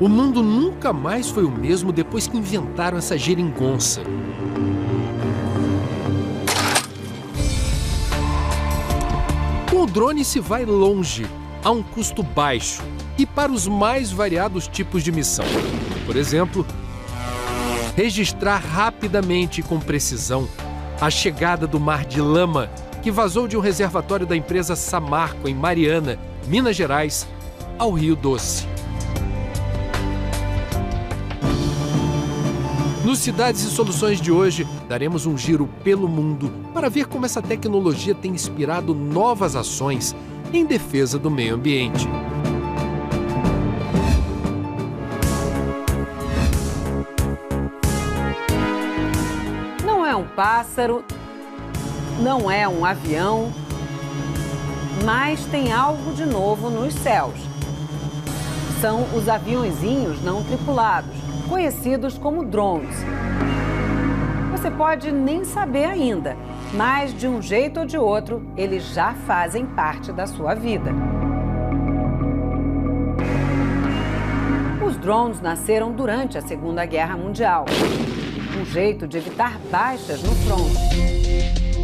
O mundo nunca mais foi o mesmo depois que inventaram essa geringonça. Com o drone se vai longe, a um custo baixo e para os mais variados tipos de missão. Por exemplo, registrar rapidamente e com precisão a chegada do mar de lama que vazou de um reservatório da empresa Samarco, em Mariana, Minas Gerais, ao Rio Doce. Nos Cidades e Soluções de hoje, daremos um giro pelo mundo para ver como essa tecnologia tem inspirado novas ações em defesa do meio ambiente. Não é um pássaro, não é um avião, mas tem algo de novo nos céus. São os aviõezinhos não tripulados, conhecidos como drones. Você pode nem saber ainda, mas de um jeito ou de outro, eles já fazem parte da sua vida. Os drones nasceram durante a Segunda Guerra Mundial, um jeito de evitar baixas no fronte.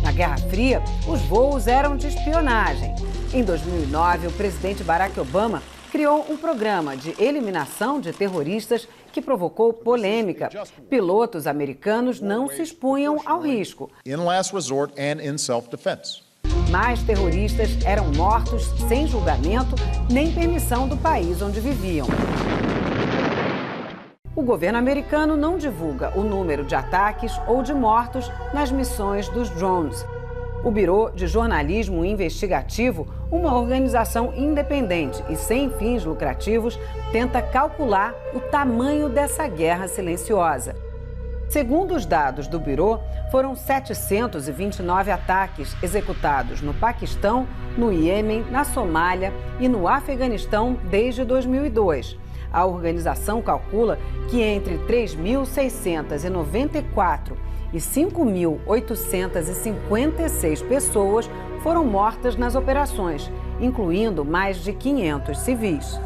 Na Guerra Fria, os voos eram de espionagem. Em 2009, o presidente Barack Obama criou um programa de eliminação de terroristas que provocou polêmica. Pilotos americanos não se expunham ao risco. In last resort and in self-defense. Mais terroristas eram mortos sem julgamento nem permissão do país onde viviam. O governo americano não divulga o número de ataques ou de mortos nas missões dos drones. O Bureau de Jornalismo Investigativo, uma organização independente e sem fins lucrativos, tenta calcular o tamanho dessa guerra silenciosa. Segundo os dados do Bureau, foram 729 ataques executados no Paquistão, no Iêmen, na Somália e no Afeganistão desde 2002. A organização calcula que entre 3.694 e 5.856 pessoas foram mortas nas operações, incluindo mais de 500 civis.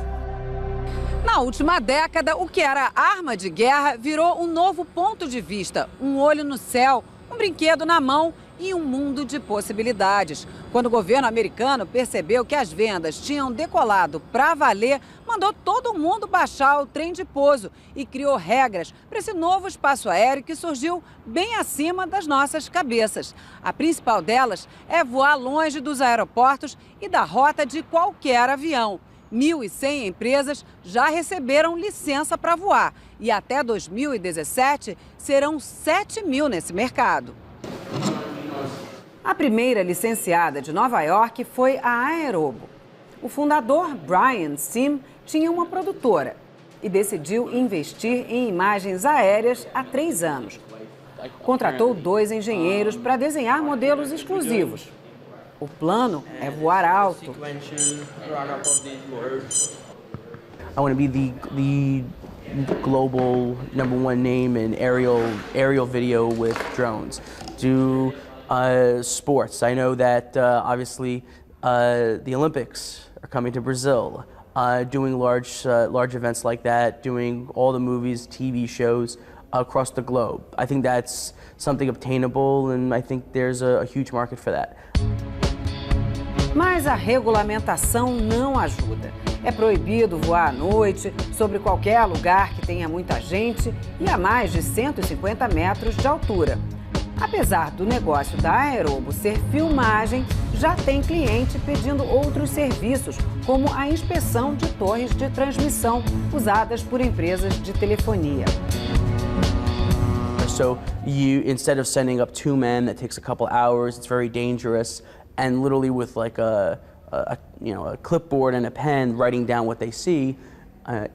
Na última década, o que era arma de guerra virou um novo ponto de vista, um olho no céu, um brinquedo na mão e um mundo de possibilidades. Quando o governo americano percebeu que as vendas tinham decolado para valer, mandou todo mundo baixar o trem de pouso e criou regras para esse novo espaço aéreo que surgiu bem acima das nossas cabeças. A principal delas é voar longe dos aeroportos e da rota de qualquer avião. 1.100 empresas já receberam licença para voar e até 2017 serão 7.000 nesse mercado. A primeira licenciada de Nova York foi a Aerobo. O fundador, Brian Sim, tinha uma produtora e decidiu investir em imagens aéreas há 3 anos. Contratou 2 engenheiros para desenhar modelos exclusivos. O plano é voar alto. I want to be the global #1 name in aerial video with drones. Do sports. I know that obviously the Olympics are coming to Brazil. Doing large events like that, doing all the movies, TV shows across the globe. I think that's something obtainable, and I think there's a huge market for that. Mas a regulamentação não ajuda. É proibido voar à noite, sobre qualquer lugar que tenha muita gente e a mais de 150 metros de altura. Apesar do negócio da Aerobo ser filmagem, já tem cliente pedindo outros serviços, como a inspeção de torres de transmissão usadas por empresas de telefonia. So instead of sending up 2 men, that takes a couple hours, it's very dangerous, and literally with like a clipboard and a pen writing down what they see,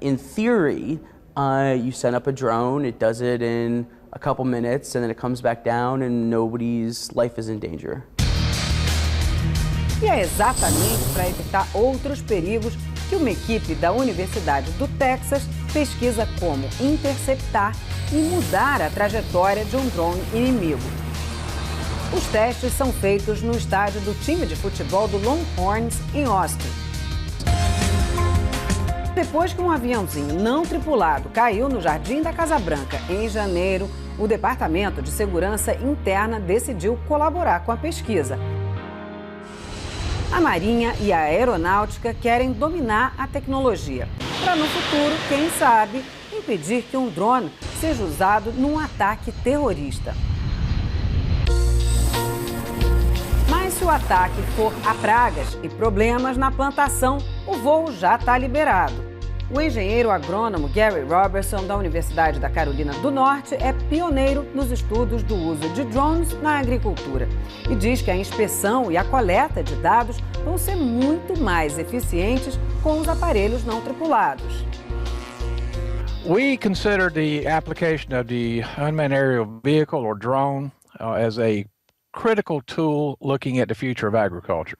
in theory, you send up a drone, it does it in a couple minutes, and then it comes back down and nobody's life is in danger. E é exatamente para evitar outros perigos que uma equipe da Universidade do Texas pesquisa como interceptar e mudar a trajetória de um drone inimigo. Os testes são feitos no estádio do time de futebol do Longhorns, em Austin. Depois que um aviãozinho não tripulado caiu no Jardim da Casa Branca em janeiro, o Departamento de Segurança Interna decidiu colaborar com a pesquisa. A Marinha e a Aeronáutica querem dominar a tecnologia, para no futuro, quem sabe, impedir que um drone seja usado num ataque terrorista. Mas se o ataque for a pragas e problemas na plantação, o voo já está liberado. O engenheiro agrônomo Gary Robertson, da Universidade da Carolina do Norte, é pioneiro nos estudos do uso de drones na agricultura e diz que a inspeção e a coleta de dados vão ser muito mais eficientes com os aparelhos não tripulados. We consider the application of the unmanned aerial vehicle or drone as a critical tool looking at the future of agriculture.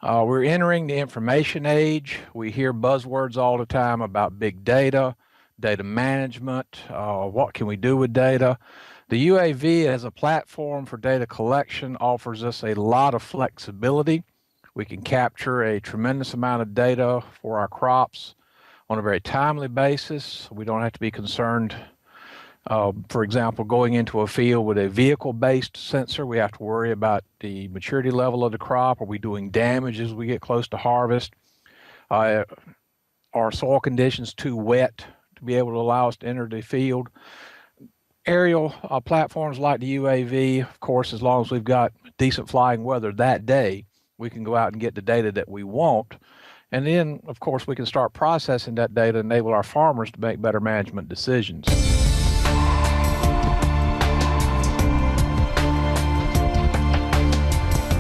We're entering the information age. We hear buzzwords all the time about big data, data management, what can we do with data. The UAV as a platform for data collection offers us a lot of flexibility. We can capture a tremendous amount of data for our crops on a very timely basis. We don't have to be concerned, for example, going into a field with a vehicle-based sensor. We have to worry about the maturity level of the crop. Are we doing damage as we get close to harvest? Are soil conditions too wet to be able to allow us to enter the field? Aerial platforms like the UAV, of course, as long as we've got decent flying weather that day, we can go out and get the data that we want. And then, of course, we can start processing that data and enable our farmers to make better management decisions.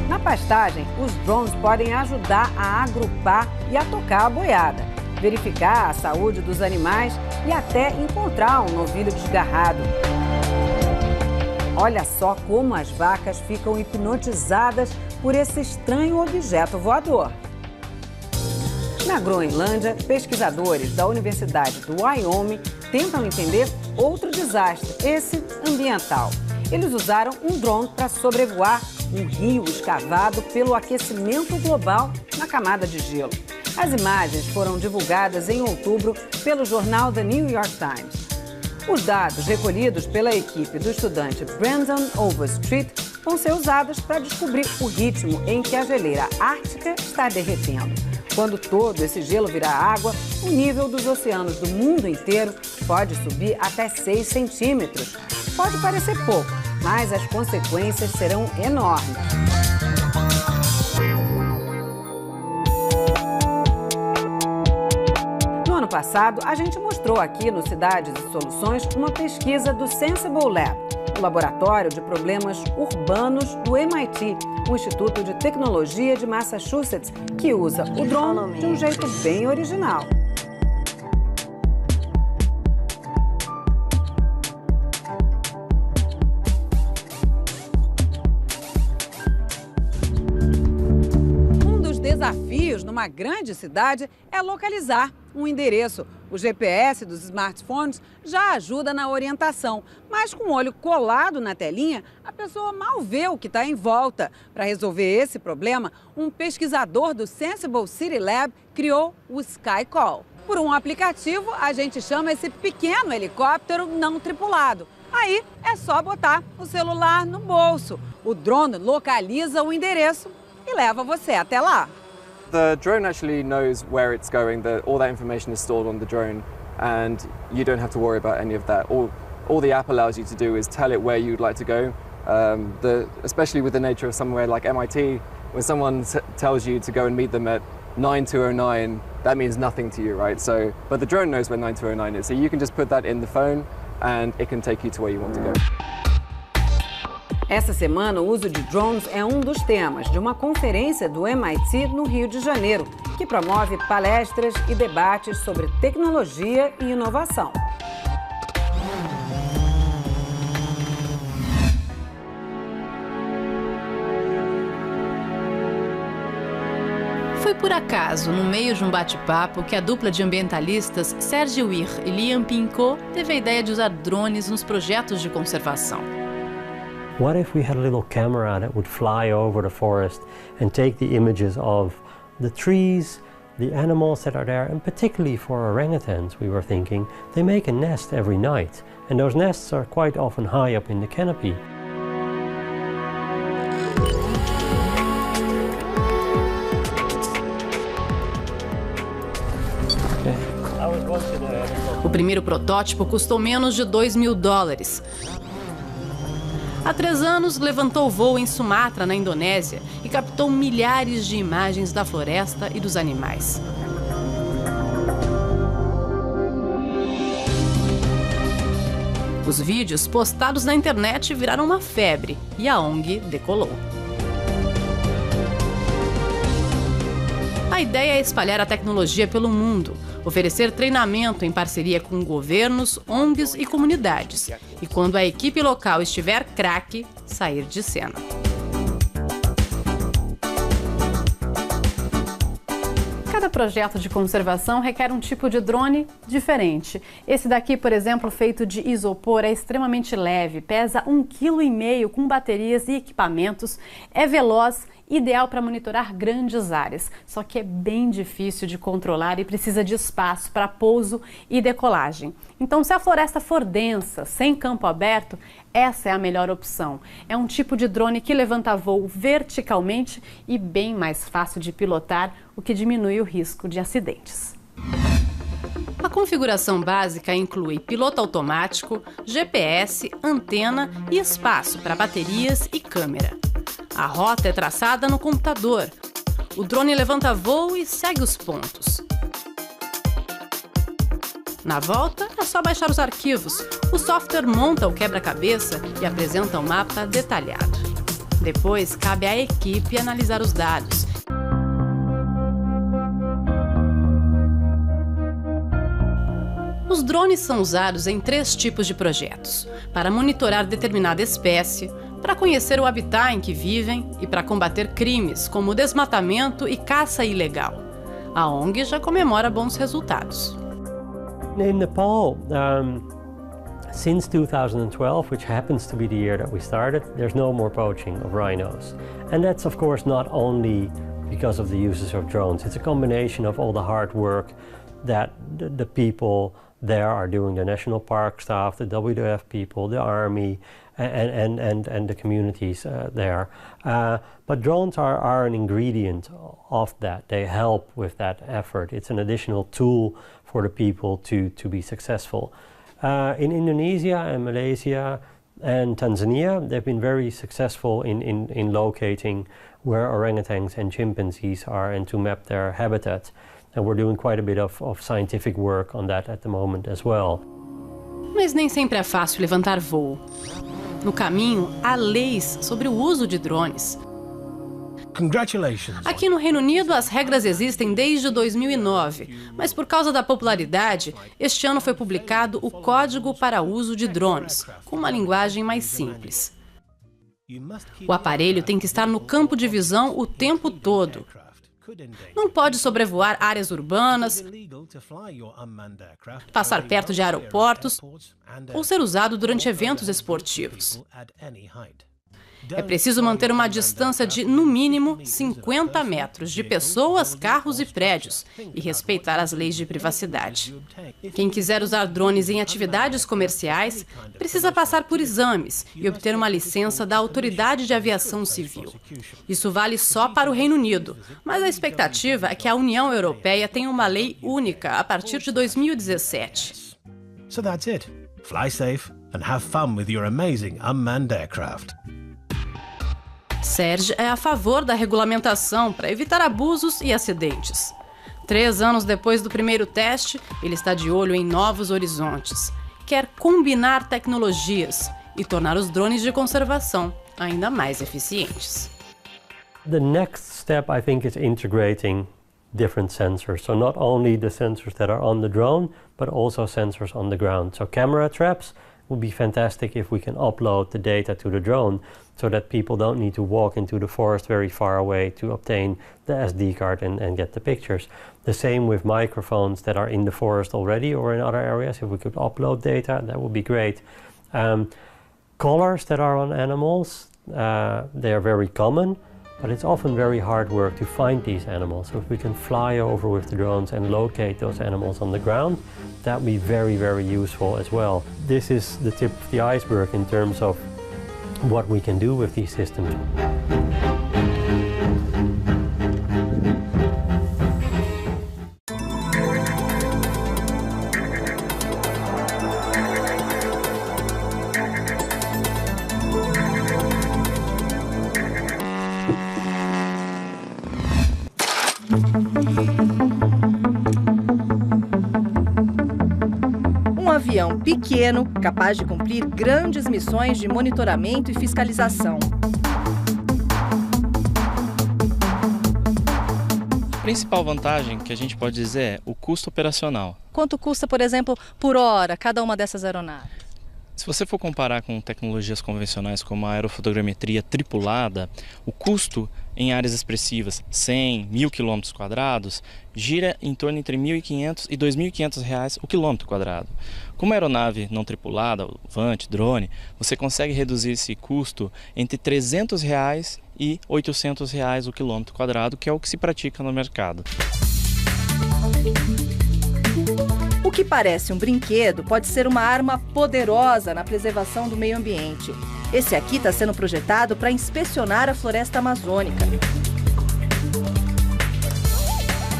Na pastagem, os drones podem ajudar a agrupar e a tocar a boiada, verificar a saúde dos animais e até encontrar um novilho desgarrado. Olha só como as vacas ficam hipnotizadas por esse estranho objeto voador. Na Groenlândia, pesquisadores da Universidade do Wyoming tentam entender outro desastre, esse ambiental. Eles usaram um drone para sobrevoar um rio escavado pelo aquecimento global na camada de gelo. As imagens foram divulgadas em outubro pelo jornal The New York Times. Os dados recolhidos pela equipe do estudante Brandon Overstreet vão ser usados para descobrir o ritmo em que a geleira ártica está derretendo. Quando todo esse gelo virar água, o nível dos oceanos do mundo inteiro pode subir até 6 centímetros. Pode parecer pouco, mas as consequências serão enormes. No ano passado, a gente mostrou aqui no Cidades e Soluções uma pesquisa do Sensible Lab, o laboratório de problemas urbanos do MIT, o Instituto de Tecnologia de Massachusetts, que usa o drone de um jeito bem original. Um dos desafios numa grande cidade é localizar um endereço. O GPS dos smartphones já ajuda na orientação, mas com o olho colado na telinha, a pessoa mal vê o que está em volta. Para resolver esse problema, um pesquisador do Sensible City Lab criou o SkyCall. Por um aplicativo, a gente chama esse pequeno helicóptero não tripulado. Aí é só botar o celular no bolso. O drone localiza o endereço e leva você até lá. The drone actually knows where it's going, all that information is stored on the drone, and you don't have to worry about any of that. All the app allows you to do is tell it where you'd like to go. Especially with the nature of somewhere like MIT, when someone tells you to go and meet them at 9209, that means nothing to you, right? But the drone knows where 9209 is, so you can just put that in the phone and it can take you to where you want to go. Essa semana, o uso de drones é um dos temas de uma conferência do MIT no Rio de Janeiro, que promove palestras e debates sobre tecnologia e inovação. Foi por acaso, no meio de um bate-papo, que a dupla de ambientalistas Serge Weir e Liam Pinko teve a ideia de usar drones nos projetos de conservação. What if we had a little camera that would fly over the forest and take the images of the trees, the animals that are there, and particularly for orangutans, we were thinking, they make a nest every night, and those nests are quite often high up in the canopy. O primeiro protótipo custou menos de $2.000. Há 3 anos, levantou voo em Sumatra, na Indonésia, e captou milhares de imagens da floresta e dos animais. Os vídeos postados na internet viraram uma febre e a ONG decolou. A ideia é espalhar a tecnologia pelo mundo, oferecer treinamento em parceria com governos, ONGs e comunidades. E quando a equipe local estiver craque, sair de cena. Cada projeto de conservação requer um tipo de drone diferente. Esse daqui, por exemplo, feito de isopor, é extremamente leve, pesa 1,5 kg com baterias e equipamentos, é veloz, ideal para monitorar grandes áreas, só que é bem difícil de controlar e precisa de espaço para pouso e decolagem. Então, se a floresta for densa, sem campo aberto, essa é a melhor opção. É um tipo de drone que levanta voo verticalmente e bem mais fácil de pilotar, o que diminui o risco de acidentes. A configuração básica inclui piloto automático, GPS, antena e espaço para baterias e câmera. A rota é traçada no computador. O drone levanta voo e segue os pontos. Na volta, é só baixar os arquivos. O software monta o quebra-cabeça e apresenta um mapa detalhado. Depois, cabe à equipe analisar os dados. Os drones são usados em 3 tipos de projetos: para monitorar determinada espécie, para conhecer o habitat em que vivem e para combater crimes como desmatamento e caça ilegal. A ONG já comemora bons resultados. In Nepal, since 2012, which happens to be the year that we started, there's no more poaching of rhinos. And that's of course not only because of the uses of drones. It's a combination of all the hard work that the people there are doing, the national park staff, the WWF people, the army, and the communities there. But drones are an ingredient of that. They help with that effort. It's an additional tool for the people to be successful. In Indonesia and Malaysia and Tanzania, they've been very successful in locating where orangutans and chimpanzees are and to map their habitat. And we're doing quite a bit of scientific work on that at the moment as well. Mas nem sempre é fácil levantar voo. No caminho, há leis sobre o uso de drones. Aqui no Reino Unido, as regras existem desde 2009, mas por causa da popularidade, este ano foi publicado o Código para o Uso de Drones, com uma linguagem mais simples. O aparelho tem que estar no campo de visão o tempo todo. Não pode sobrevoar áreas urbanas, passar perto de aeroportos ou ser usado durante eventos esportivos. É preciso manter uma distância de, no mínimo, 50 metros de pessoas, carros e prédios e respeitar as leis de privacidade. Quem quiser usar drones em atividades comerciais precisa passar por exames e obter uma licença da Autoridade de Aviação Civil. Isso vale só para o Reino Unido, mas a expectativa é que a União Europeia tenha uma lei única a partir de 2017. So that's it. Fly safe and have fun with your amazing unmanned aircraft. Serge é a favor da regulamentação para evitar abusos e acidentes. 3 anos depois do primeiro teste, ele está de olho em novos horizontes. Quer combinar tecnologias e tornar os drones de conservação ainda mais eficientes. The next step, I think, is integrating different sensors. So not only the sensors that are on the drone, but also sensors on the ground. So camera traps would be fantastic if we can upload the data to the drone so that people don't need to walk into the forest very far away to obtain the SD card and get the pictures. The same with microphones that are in the forest already or in other areas. If we could upload data, that would be great. Collars that are on animals, they are very common, But it's often very hard work to find these animals. So if we can fly over with the drones and locate those animals on the ground, that would be very, very useful as well. This is the tip of the iceberg in terms of what we can do with these systems. Um avião pequeno, capaz de cumprir grandes missões de monitoramento e fiscalização. A principal vantagem que a gente pode dizer é o custo operacional. Quanto custa, por exemplo, por hora cada uma dessas aeronaves? Se você for comparar com tecnologias convencionais como a aerofotogrametria tripulada, o custo em áreas expressivas, 100, 1.000 km², gira em torno entre R$ 1.500 e R$ 2.500 o quilômetro quadrado. Como aeronave não tripulada, o VANT, drone, você consegue reduzir esse custo entre R$ 300 e R$ 800 o quilômetro quadrado, que é o que se pratica no mercado. O que parece um brinquedo pode ser uma arma poderosa na preservação do meio ambiente. Esse aqui está sendo projetado para inspecionar a floresta amazônica.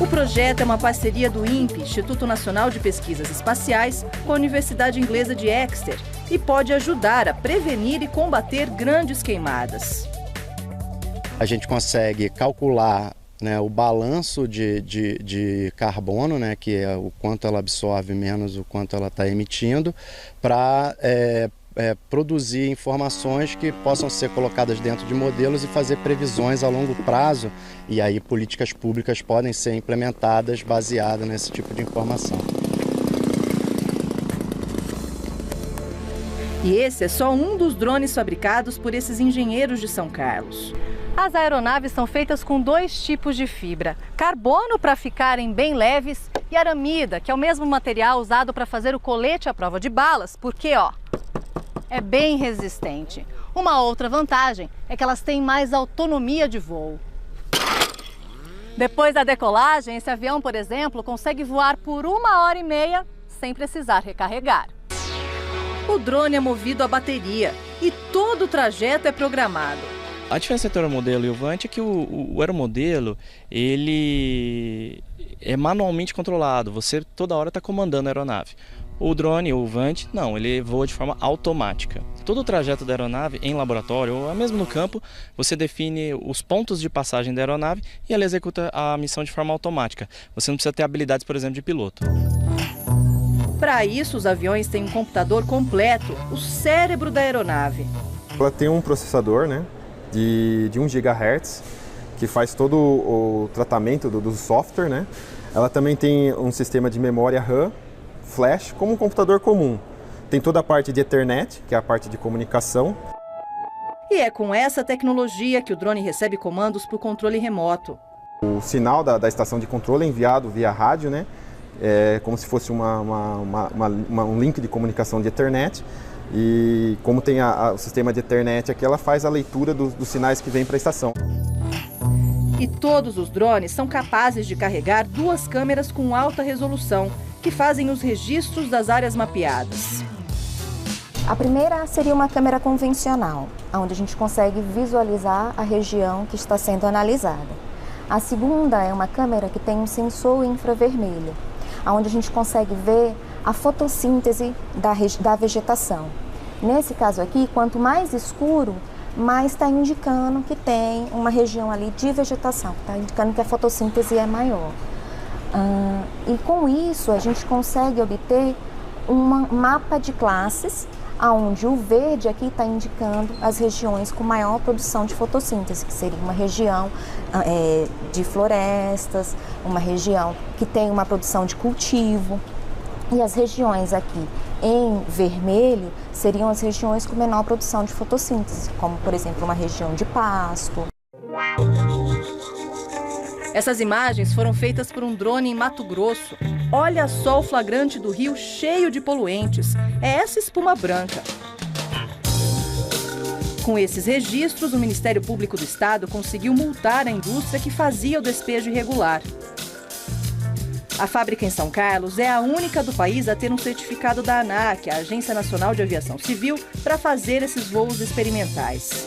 O projeto é uma parceria do INPE, Instituto Nacional de Pesquisas Espaciais, com a Universidade Inglesa de Exeter e pode ajudar a prevenir e combater grandes queimadas. A gente consegue calcular, né, o balanço de carbono, né, que é o quanto ela absorve menos o quanto ela está emitindo, para produzir informações que possam ser colocadas dentro de modelos e fazer previsões a longo prazo, e aí políticas públicas podem ser implementadas baseadas nesse tipo de informação. E esse é só um dos drones fabricados por esses engenheiros de São Carlos. As aeronaves são feitas com 2 tipos de fibra: carbono para ficarem bem leves e aramida, que é o mesmo material usado para fazer o colete à prova de balas, porque é bem resistente. Uma outra vantagem é que elas têm mais autonomia de voo. Depois da decolagem, esse avião, por exemplo, consegue voar por 1h30 sem precisar recarregar. O drone é movido a bateria e todo o trajeto é programado. A diferença entre o aeromodelo e o VANT é que o aeromodelo, ele é manualmente controlado, você toda hora está comandando a aeronave. O drone, o VANT, não, ele voa de forma automática. Todo o trajeto da aeronave em laboratório ou mesmo no campo, você define os pontos de passagem da aeronave e ela executa a missão de forma automática. Você não precisa ter habilidades, por exemplo, de piloto. Para isso, os aviões têm um computador completo, o cérebro da aeronave. Ela tem um processador, né, de 1 GHz, que faz todo o tratamento do software, né? Ela também tem um sistema de memória RAM, flash, como um computador comum. Tem toda a parte de Ethernet, que é a parte de comunicação. E é com essa tecnologia que o drone recebe comandos por controle remoto. O sinal da estação de controle é enviado via rádio, né? É como se fosse um link de comunicação de Ethernet. E como tem o sistema de Ethernet aqui, ela faz a leitura dos sinais que vêm para a estação. E todos os drones são capazes de carregar 2 câmeras com alta resolução, que fazem os registros das áreas mapeadas. A primeira seria uma câmera convencional, onde a gente consegue visualizar a região que está sendo analisada. A segunda é uma câmera que tem um sensor infravermelho, onde a gente consegue ver a fotossíntese da vegetação. Nesse caso aqui, quanto mais escuro, mais está indicando que tem uma região ali de vegetação, está indicando que a fotossíntese é maior. E com isso a gente consegue obter um mapa de classes, onde o verde aqui está indicando as regiões com maior produção de fotossíntese, que seria uma região de florestas, uma região que tem uma produção de cultivo. E as regiões aqui em vermelho seriam as regiões com menor produção de fotossíntese, como por exemplo uma região de pasto. Essas imagens foram feitas por um drone em Mato Grosso. Olha só o flagrante do rio cheio de poluentes. É essa espuma branca. Com esses registros, o Ministério Público do Estado conseguiu multar a indústria que fazia o despejo irregular. A fábrica em São Carlos é a única do país a ter um certificado da ANAC, a Agência Nacional de Aviação Civil, para fazer esses voos experimentais.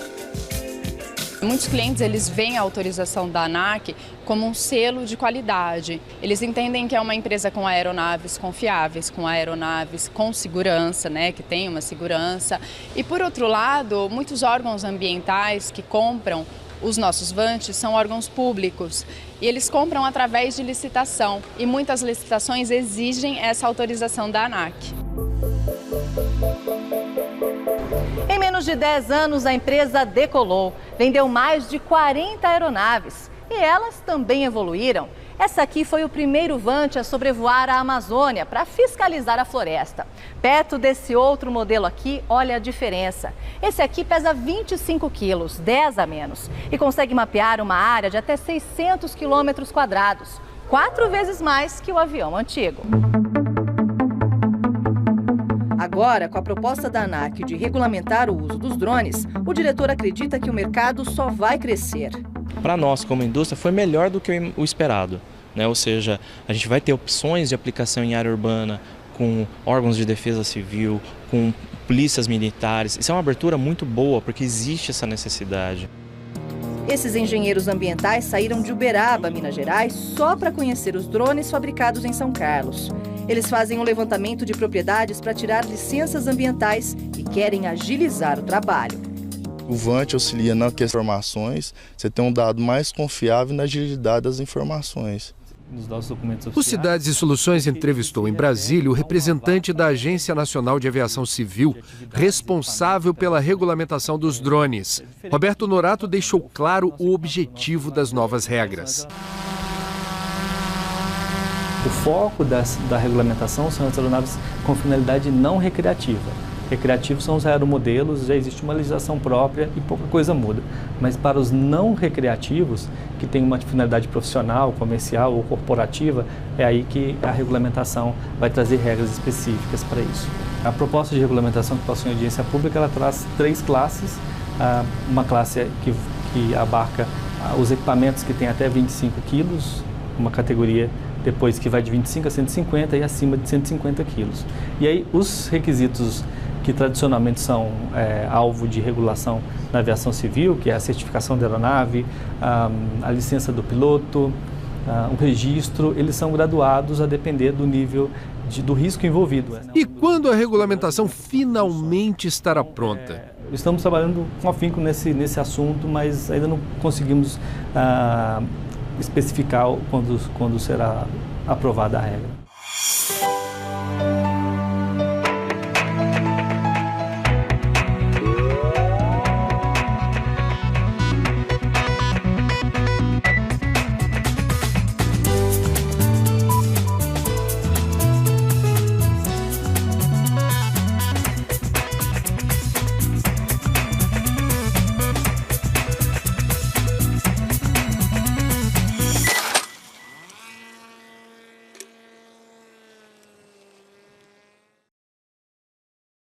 Muitos clientes eles veem a autorização da ANAC como um selo de qualidade. Eles entendem que é uma empresa com aeronaves confiáveis, com aeronaves com segurança, que tem uma segurança. E por outro lado, muitos órgãos ambientais que compram os nossos vantes são órgãos públicos e eles compram através de licitação e muitas licitações exigem essa autorização da ANAC. Em menos de 10 anos, a empresa decolou, vendeu mais de 40 aeronaves e elas também evoluíram. Essa aqui foi o primeiro Vante a sobrevoar a Amazônia para fiscalizar a floresta. Perto desse outro modelo aqui, olha a diferença. Esse aqui pesa 25 quilos, 10 a menos, e consegue mapear uma área de até 600 quilômetros quadrados, 4 vezes mais que o avião antigo. Agora, com a proposta da ANAC de regulamentar o uso dos drones, o diretor acredita que o mercado só vai crescer. Para nós, como indústria, foi melhor do que o esperado, Ou seja, a gente vai ter opções de aplicação em área urbana, com órgãos de defesa civil, com polícias militares. Isso é uma abertura muito boa, porque existe essa necessidade. Esses engenheiros ambientais saíram de Uberaba, Minas Gerais, só para conhecer os drones fabricados em São Carlos. Eles fazem um levantamento de propriedades para tirar licenças ambientais e querem agilizar o trabalho. O Vante auxilia nas informações, você tem um dado mais confiável na agilidade das informações. O Cidades e Soluções entrevistou em Brasília o representante da Agência Nacional de Aviação Civil, responsável pela regulamentação dos drones. Roberto Norato deixou claro o objetivo das novas regras. O foco da regulamentação são as aeronaves com finalidade não recreativa. Recreativos são os aeromodelos, já existe uma legislação própria e pouca coisa muda. Mas para os não recreativos, que têm uma finalidade profissional, comercial ou corporativa, é aí que a regulamentação vai trazer regras específicas para isso. A proposta de regulamentação que passou em audiência pública, ela traz 3 classes. Uma classe que abarca os equipamentos que têm até 25 quilos, uma categoria depois que vai de 25 a 150 e acima de 150 quilos. E aí os requisitos que tradicionalmente são alvo de regulação na aviação civil, que é a certificação da aeronave, a licença do piloto, o registro, eles são graduados a depender do nível do risco envolvido. E quando a regulamentação finalmente estará pronta? Estamos trabalhando com afinco nesse assunto, mas ainda não conseguimos especificar quando será aprovada a regra.